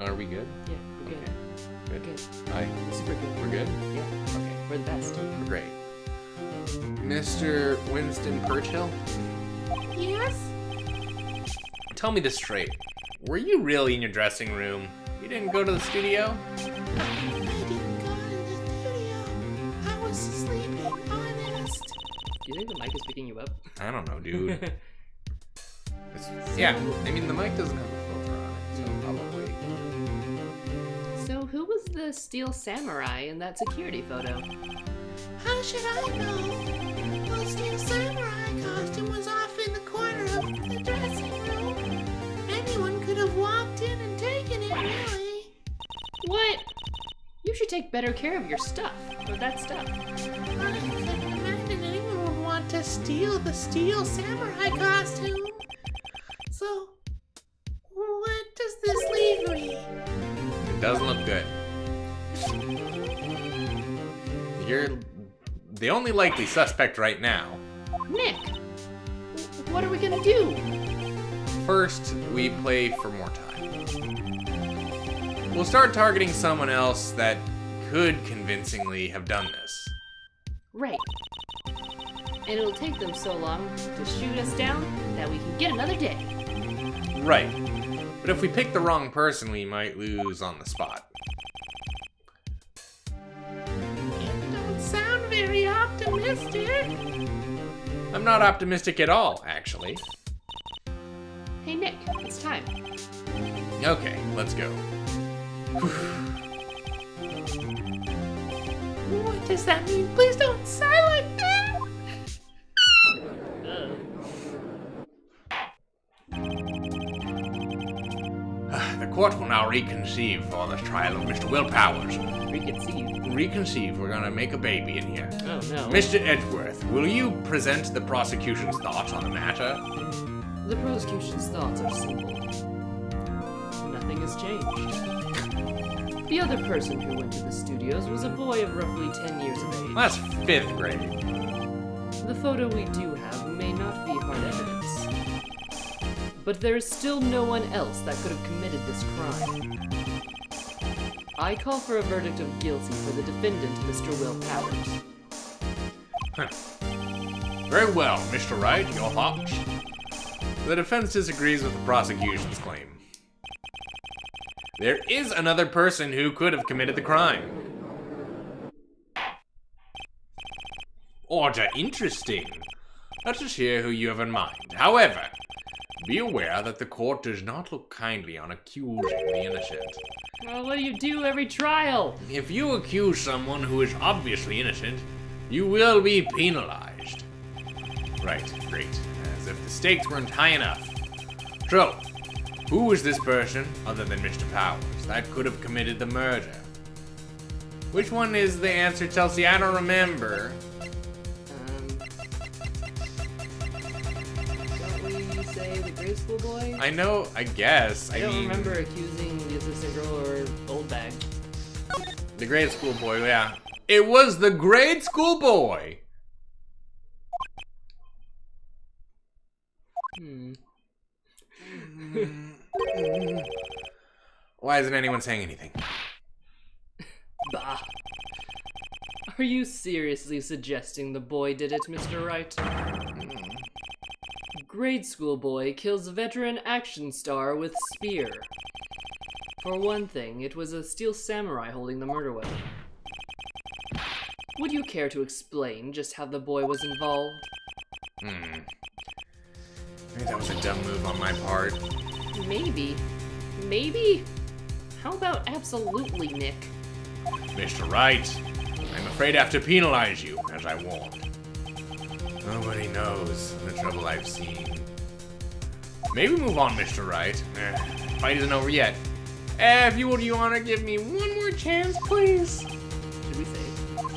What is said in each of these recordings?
Are we good? Yeah, we're good. Okay. Good. Hi. Super good. We're good? Yeah. Okay. We're the best. We're great. Mr. Winston Churchill? Yes? Tell me this straight. Were you really in your dressing room? You didn't go to the studio? I didn't go to the studio. I was sleeping, honest. Do you think the mic is picking you up? I don't know, dude. Yeah, I mean, the mic doesn't have a filter on it, so probably. So who was the steel samurai in that security photo? How should I know? The steel samurai costume was off in the corner of the dressing room. Anyone could have walked in and taken it, really. What? You should take better care of your stuff, or that stuff. I couldn't imagine anyone would want to steal the steel samurai costume. So, what does this leave me? It doesn't look good. You're the only likely suspect right now. Nick! What are we gonna do? First, we play for more time. We'll start targeting someone else that could convincingly have done this. Right. And it'll take them so long to shoot us down that we can get another day. Right. But if we pick the wrong person, we might lose on the spot. You don't sound very optimistic. I'm not optimistic at all, actually. Hey Nick, it's time. Okay, let's go. What does that mean? Please don't sigh like that. The court will now reconceive for the trial of Mr. Will Powers. Reconceive. Reconceive, we're gonna make a baby in here. Oh no. Mr. Edgeworth, will you present the prosecution's thoughts on the matter? The prosecution's thoughts are simple. Nothing has changed. The other person who went to the studios was a boy of roughly 10 years of age. That's 5th grade. The photo we do have may not be hard evidence. But there is still no one else that could have committed this crime. I call for a verdict of guilty for the defendant, Mr. Will Powers. Very well, Mr. Wright, your thoughts? The defense disagrees with the prosecution's claim. There is another person who could have committed the crime. Order interesting. Let us hear who you have in mind. However, be aware that the court does not look kindly on accusing the innocent. Well, what do you do every trial? If you accuse someone who is obviously innocent, you will be penalized. Right, great. As if the stakes weren't high enough. So, who is this person, other than Mr. Powers, that could have committed the murder? Which one is the answer, Chelsea? I don't remember. Don't we say the grade school boy? I know, I guess. I don't remember accusing the assistant girl or old bag. The grade school boy, yeah. It was the grade school boy! Why isn't anyone saying anything? Bah. Are you seriously suggesting the boy did it, Mr. Wright? Grade school boy kills veteran action star with spear. For one thing, it was a steel samurai holding the murder weapon. Would you care to explain just how the boy was involved? Maybe that was a dumb move on my part. Maybe. Maybe? How about absolutely, Nick? Mr. Wright, I'm afraid I have to penalize you, as I warned. Nobody knows the trouble I've seen. Maybe move on, Mr. Wright. Fight isn't over yet. If you would, you want to give me one more chance, please? Should we say?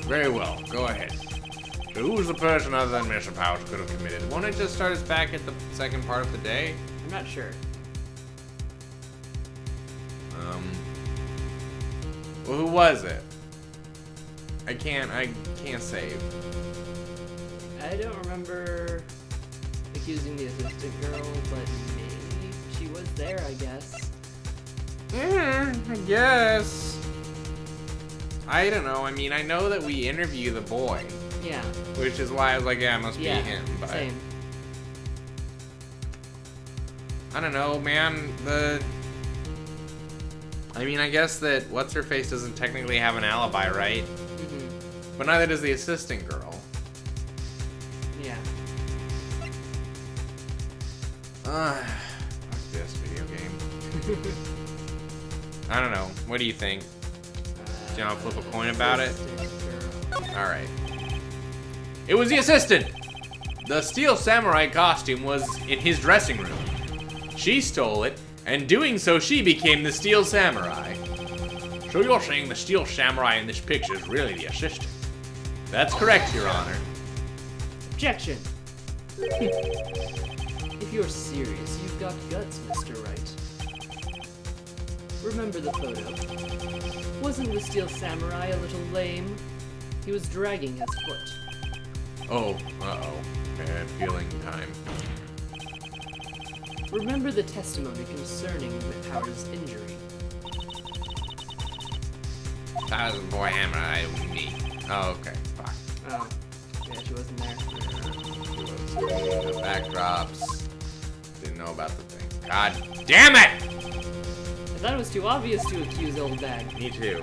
Very well, go ahead. So who was the person other than Mr. Powers could have committed? Won't it just start us back at the second part of the day? I'm not sure. Well, who was it? I can't save. I don't remember accusing the assistant girl, but maybe she was there, I guess. I guess. I don't know. I mean, I know that we interview the boy. Yeah. Which is why I was like, yeah, it must be him. But Same. I don't know, man. I mean, I guess that What's-Her-Face doesn't technically have an alibi, right? Mm-hmm. But neither does the assistant girl. Yeah. Fuck this video game. I don't know. What do you think? Do you want to flip a coin about it? Alright. It was the assistant! The steel samurai costume was in his dressing room. She stole it, and doing so, she became the steel samurai. So you're saying the steel samurai in this picture is really the assistant? That's correct, Your Honor. Objection! If you're serious, you've got guts, Mr. Wright. Remember the photo. Wasn't the steel samurai a little lame? He was dragging his foot. Oh, uh-oh. Bad feeling time. Remember the testimony concerning Powers' injury. That was a boy hammer, I me. Oh, okay. Fuck. Oh. Yeah, she wasn't there. The backdrops. Didn't know about the thing. God damn it! I thought it was too obvious to accuse Old Bag. Me too.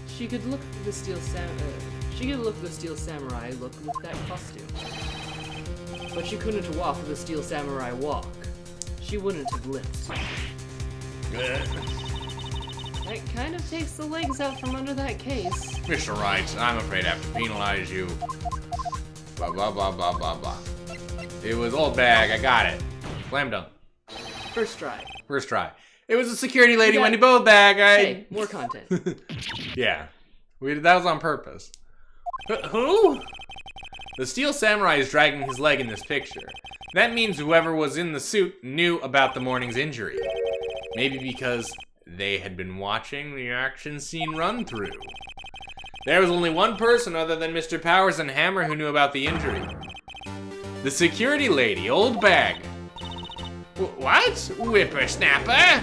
She could look the steel samurai look with that costume. But she couldn't walk the steel samurai walk. She wouldn't have limped. That kind of takes the legs out from under that case. Mr. Wright, I'm afraid I have to penalize you. Blah, blah, blah, blah, blah, blah. It was Old Bag, I got it. Slam dunk. First try. First try. It was a security lady, Yeah. Wendy Old Bag. Hey, more content. Yeah. That was on purpose. Who? The steel samurai is dragging his leg in this picture. That means whoever was in the suit knew about the morning's injury. Maybe because they had been watching the action scene run through. There was only one person other than Mr. Powers and Hammer who knew about the injury. The security lady, Old Bag. What? Whippersnapper?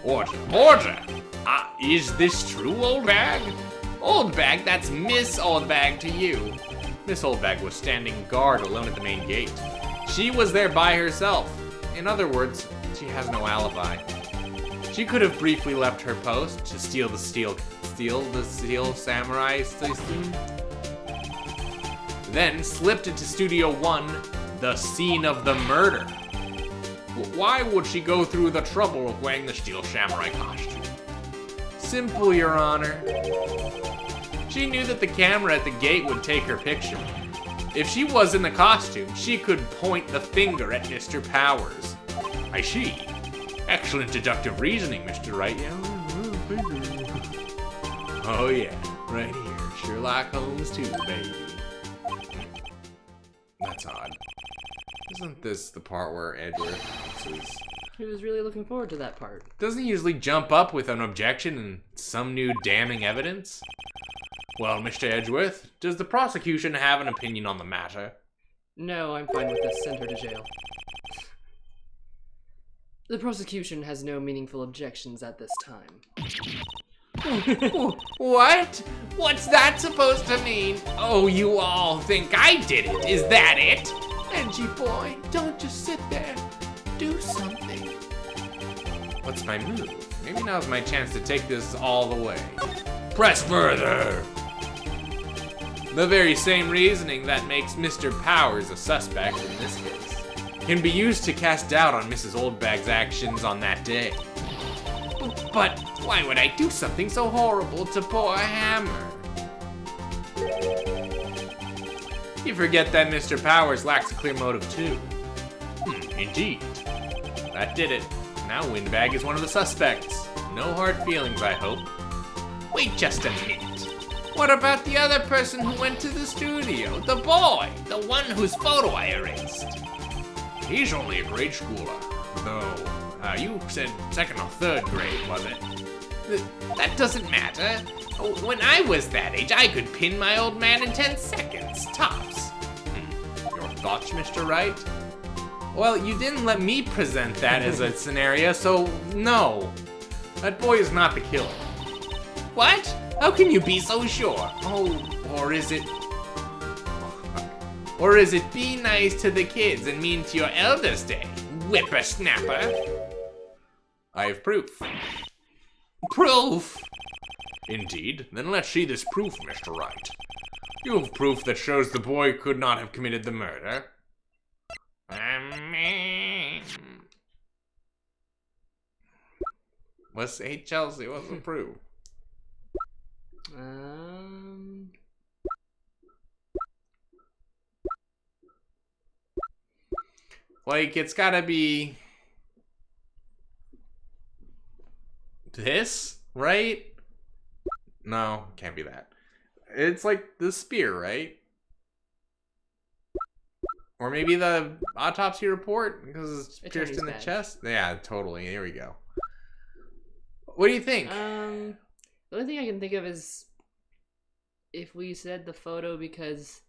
Order. Is this true, Old Bag? Old Bag, that's Miss Old Bag to you. Miss Old Bag was standing guard alone at the main gate. She was there by herself. In other words, she has no alibi. She could have briefly left her post to steal the steel samurai system, then slipped into Studio 1, the scene of the murder. Why would she go through the trouble of wearing the steel samurai costume? Simple, Your Honor. She knew that the camera at the gate would take her picture. If she was in the costume, she could point the finger at Mr. Powers. I see. Excellent deductive reasoning, Mr. Wright. Oh yeah, right here. Sherlock Holmes too, baby. That's odd. Isn't this the part where Edgeworth announces? He was really looking forward to that part. Doesn't he usually jump up with an objection and some new damning evidence? Well, Mr. Edgeworth, does the prosecution have an opinion on the matter? No, I'm fine with this. Send her to jail. The prosecution has no meaningful objections at this time. What? What's that supposed to mean? Oh, you all think I did it, is that it? Edgy boy, don't just sit there. Do something. What's my move? Maybe now's my chance to take this all the way. Press further! The very same reasoning that makes Mr. Powers a suspect in this case can be used to cast doubt on Mrs. Oldbag's actions on that day. But why would I do something so horrible to poor Hammer? You forget that Mr. Powers lacks a clear motive too. Indeed. That did it. Now Windbag is one of the suspects. No hard feelings, I hope. Wait just a minute. What about the other person who went to the studio? The boy, the one whose photo I erased. He's only a grade schooler, though. You said second or third grade, was it? That doesn't matter. When I was that age, I could pin my old man in 10 seconds, tops. Your thoughts, Mr. Wright? Well, you didn't let me present that as a scenario, so no. That boy is not the killer. What? How can you be so sure? Oh, or is it... Or is it be nice to the kids and mean to your elders stay, whippersnapper? I have proof. Proof? Indeed. Then let's see this proof, Mr. Wright. You have proof that shows the boy could not have committed the murder. Let's say Chelsea, what's the proof? Like, it's gotta be... this, right? No, can't be that. It's like the spear, right? Or maybe the autopsy report, because it's pierced in the chest? Yeah, totally. Here we go. What do you think? The only thing I can think of is if we said the photo because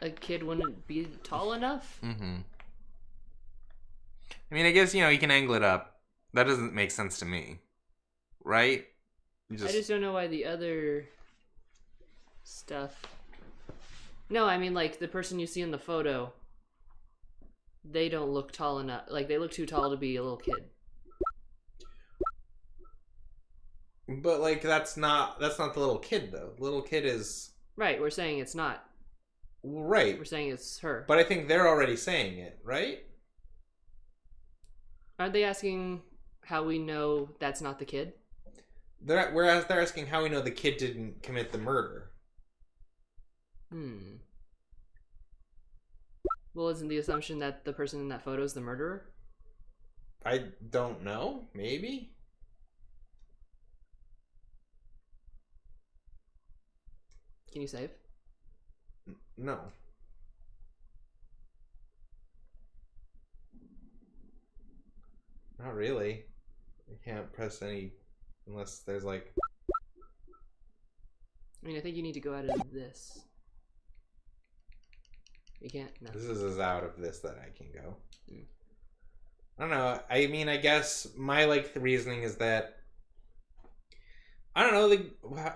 a kid wouldn't be tall enough. Mm-hmm. I mean, I guess, you can angle it up. That doesn't make sense to me. Right? I just don't know why the other stuff... No, I mean, like, the person you see in the photo, they don't look tall enough. Like, they look too tall to be a little kid. But, like, that's not the little kid, though. The little kid is... Right, we're saying it's not. Right. We're saying it's her. But I think they're already saying it, right? Aren't they asking how we know that's not the kid? Whereas they're asking how we know the kid didn't commit the murder. Well, isn't the assumption that the person in that photo is the murderer? I don't know. Maybe? Can you save? No. Not really. I can't press any unless there's like... I mean, I think you need to go out of this. You can't? No. This is as out of this that I can go. I don't know. I mean, I guess my, the reasoning is that... I don't know,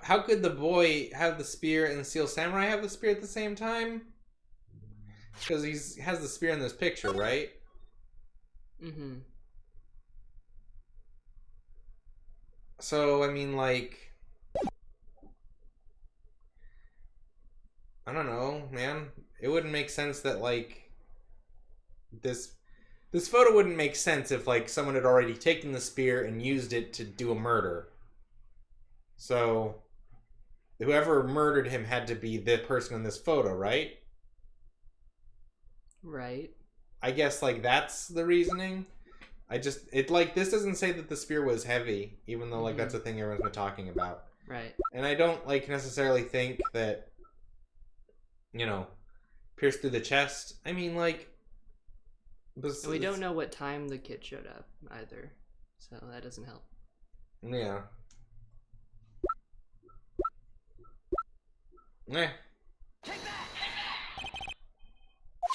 how could the boy have the spear and the Steel Samurai have the spear at the same time? Because he has the spear in this picture, right? Mm-hmm. So, I mean, I don't know, man. It wouldn't make sense that, this photo wouldn't make sense if, someone had already taken the spear and used it to do a murder. So, whoever murdered him had to be the person in this photo, right? Right. I guess, that's the reasoning. This doesn't say that the spear was heavy, even though, that's a thing everyone's been talking about. Right. And I don't, necessarily think that, pierced through the chest. I mean, And we don't know what time the kid showed up, either. So that doesn't help. Yeah. Eh.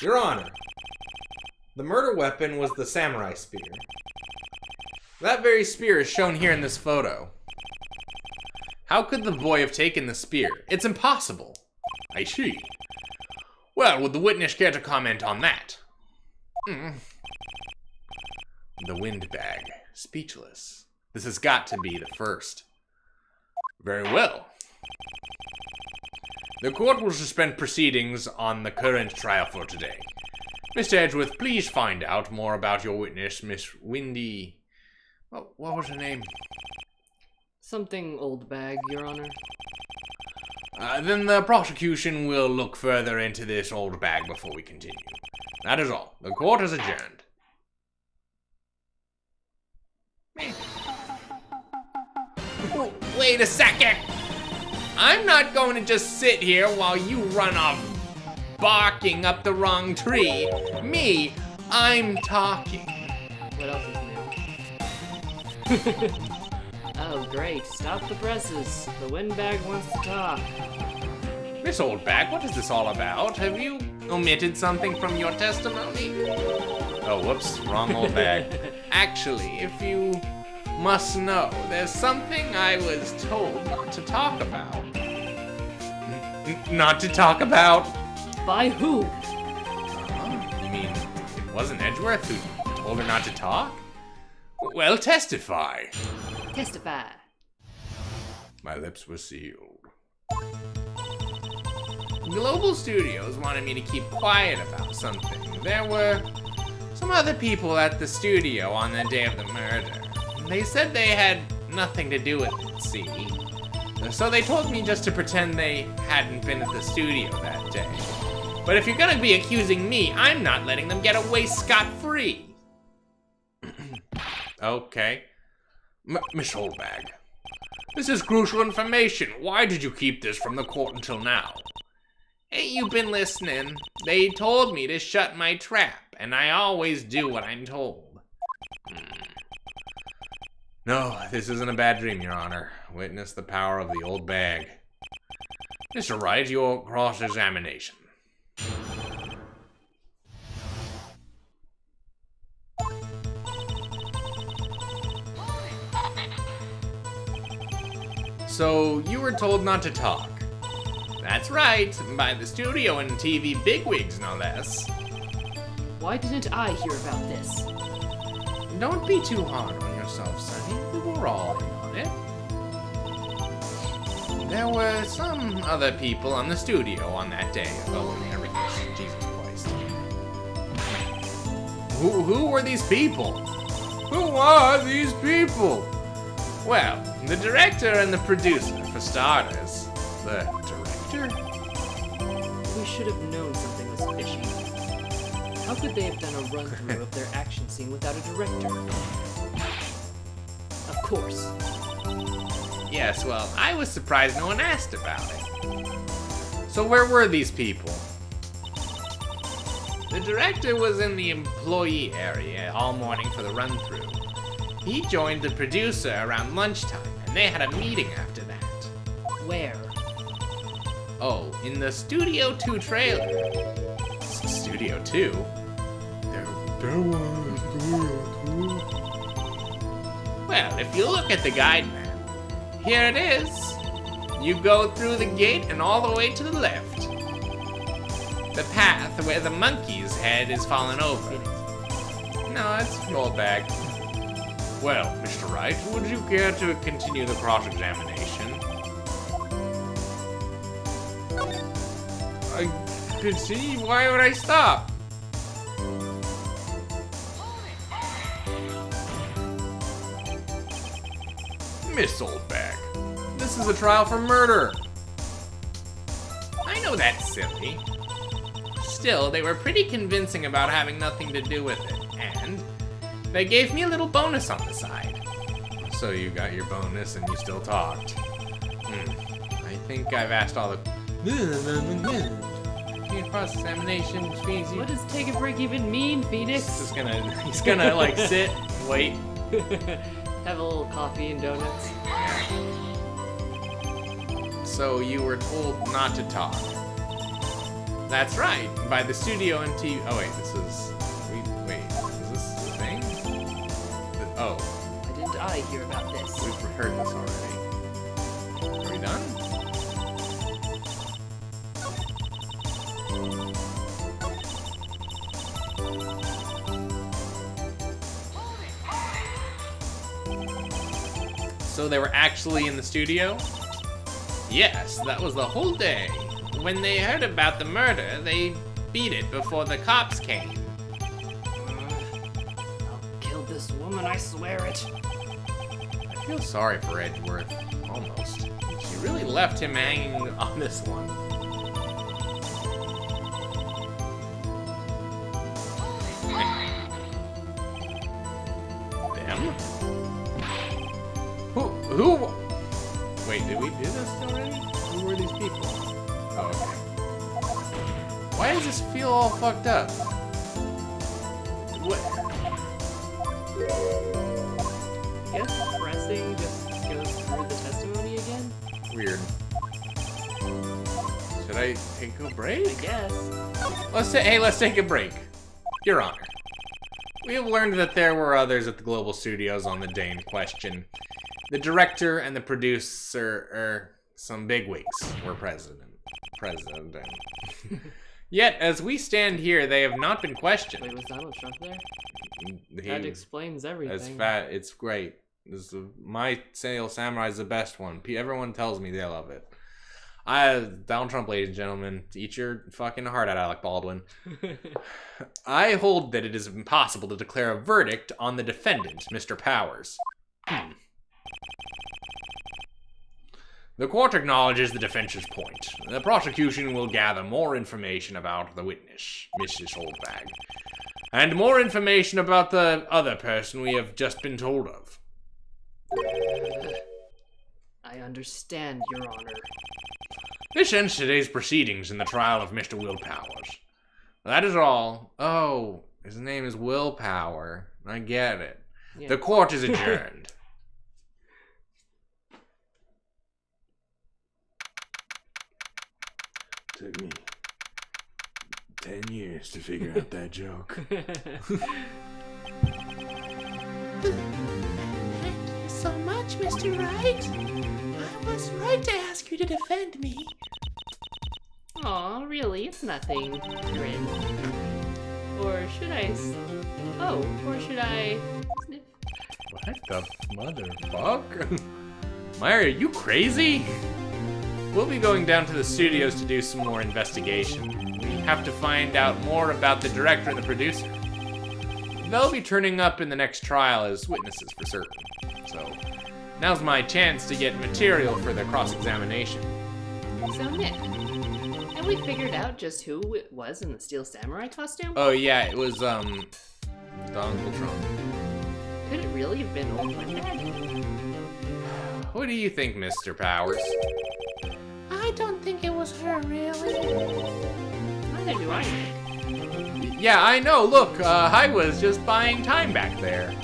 Your Honor, the murder weapon was the samurai spear. That very spear is shown here in this photo. How could the boy have taken the spear? It's impossible. I see. Well, would the witness care to comment on that? The windbag. Speechless. This has got to be the first. Very well. The court will suspend proceedings on the current trial for today. Mr. Edgeworth, please find out more about your witness, Miss Windy... What was her name? Something old bag, Your Honor. Then the prosecution will look further into this old bag before we continue. That is all. The court is adjourned. Wait a second! I'm not going to just sit here while you run off barking up the wrong tree. Me, I'm talking. What else is new? Oh, great. Stop the presses. The windbag wants to talk. Miss Oldbag, what is this all about? Have you omitted something from your testimony? Oh, whoops, wrong old bag. Actually, if you must know, there's something I was told not to talk about. Not to talk about? By who? You mean it wasn't Edgeworth who told her not to talk? Well, testify. Testify. My lips were sealed. Global Studios wanted me to keep quiet about something. There were some other people at the studio on the day of the murder. They said they had nothing to do with it, see? So they told me just to pretend they hadn't been at the studio that day. But if you're gonna be accusing me, I'm not letting them get away scot-free. Okay. Miss Holdbag, this is crucial information. Why did you keep this from the court until now? Hey, you been listening? They told me to shut my trap, and I always do what I'm told. No, this isn't a bad dream, Your Honor. Witness the power of the old bag. Mr. Wright, your cross-examination. So, you were told not to talk. That's right, by the studio and TV bigwigs, no less. Why didn't I hear about this? Don't be too hard on yourself, Sonny. We were all in on it. There were some other people on the studio on that day. Oh, I read this. Jesus Christ. Who were these people? Who are these people? Well, the director and the producer, for starters. The director? We should have known something was fishy. How could they have done a run-through of their action scene without a director? Of course. Yes, well, I was surprised no one asked about it. So where were these people? The director was in the employee area all morning for the run-through. He joined the producer around lunchtime, and they had a meeting after that. Where? Oh, in the Studio 2 trailer. Studio 2? There was Studio 2. Well, if you look at the guide map, here it is. You go through the gate and all the way to the left. The path where the monkey's head is fallen over. No, it's an old bag. Well, Mr. Wright, would you care to continue the cross-examination? I could see. Why would I stop? Miss Oldbag, this is a trial for murder. I know that's silly. Still, they were pretty convincing about having nothing to do with it, and they gave me a little bonus on the side. So you got your bonus and you still talked. I think I've asked all the... Cross-examination fees you... What does take a break even mean, Phoenix? He's gonna like sit, wait. Have a little coffee and donuts. So you were told not to talk. That's right, by the studio and TV... Oh wait, this is... Wait, is this the thing? Oh. Why didn't I hear about this? We've heard this already. Are we done? So they were actually in the studio? Yes, that was the whole day. When they heard about the murder, they beat it before the cops came. I'll kill this woman, I swear it. I feel sorry for Edgeworth, almost. She really left him hanging on this one. Them? Who? Wait, did we do this already? Who were these people? Oh, okay. Why does this feel all fucked up? What? I guess pressing just goes through the testimony again? Weird. Should I take a break? I guess. Let's take a break. Your Honor. We have learned that there were others at the global studios on the day in question. The director and the producer, some bigwigs, were present. Yet, as we stand here, they have not been questioned. Wait, was Donald Trump there? That explains everything. It's great. My Samurai is the best one. Everyone tells me they love it. Donald Trump, ladies and gentlemen, eat your fucking heart out, Alec Baldwin. I hold that it is impossible to declare a verdict on the defendant, Mr. Powers. The court acknowledges the defense's point. The prosecution will gather more information about the witness, Mrs. Holdbag, and more information about the other person we have just been told of. I understand, Your Honor. This ends today's proceedings in the trial of Mr. Will Powers. That is all. Oh, his name is Will Power. I get it. Yeah. The court is adjourned. Took me 10 years to figure out that joke. Thank you so much, Mr. Wright. I was right to ask you to defend me. Aw, really? It's nothing, Grin. Or should I... or should I... sniff? What the motherfucker? Maya, are you crazy? We'll be going down to the studios to do some more investigation. We have to find out more about the director and the producer. They'll be turning up in the next trial as witnesses for certain. So, now's my chance to get material for their cross-examination. So, Nick, have we figured out just who it was in the Steel Samurai costume? Oh yeah, it was, Donald Trump. Could it really have been Old Windbag? What do you think, Mr. Powers? I don't think it was her, really. Neither do I, Nick. Yeah, I know. Look, I was just buying time back there.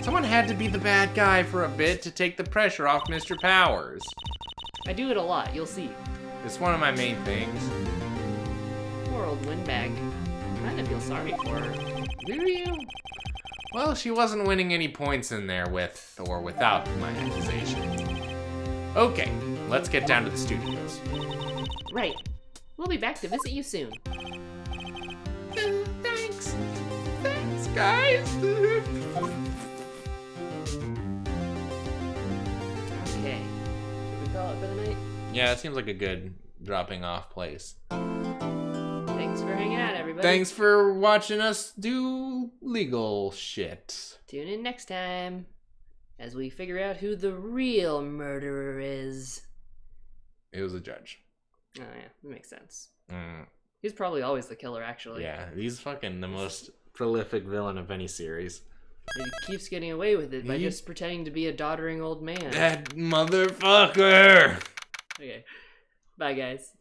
Someone had to be the bad guy for a bit to take the pressure off Mr. Powers. I do it a lot, you'll see. It's one of my main things. Poor Old Windbag. I kinda feel sorry for her. Do you? Well, she wasn't winning any points in there with or without my accusation. Okay, let's get down to the studios. Right. We'll be back to visit you soon. Thanks. Thanks, guys. Okay. Should we call it for the night? Yeah, it seems like a good dropping off place. Thanks for hanging out, everybody. Thanks for watching us do legal shit. Tune in next time as we figure out who the real murderer is. It was a judge. Oh yeah, that makes sense. Mm. He's probably always the killer, actually. Yeah, he's fucking the most prolific villain of any series. He keeps getting away with it by just pretending to be a doddering old man. That motherfucker! Okay. Bye, guys.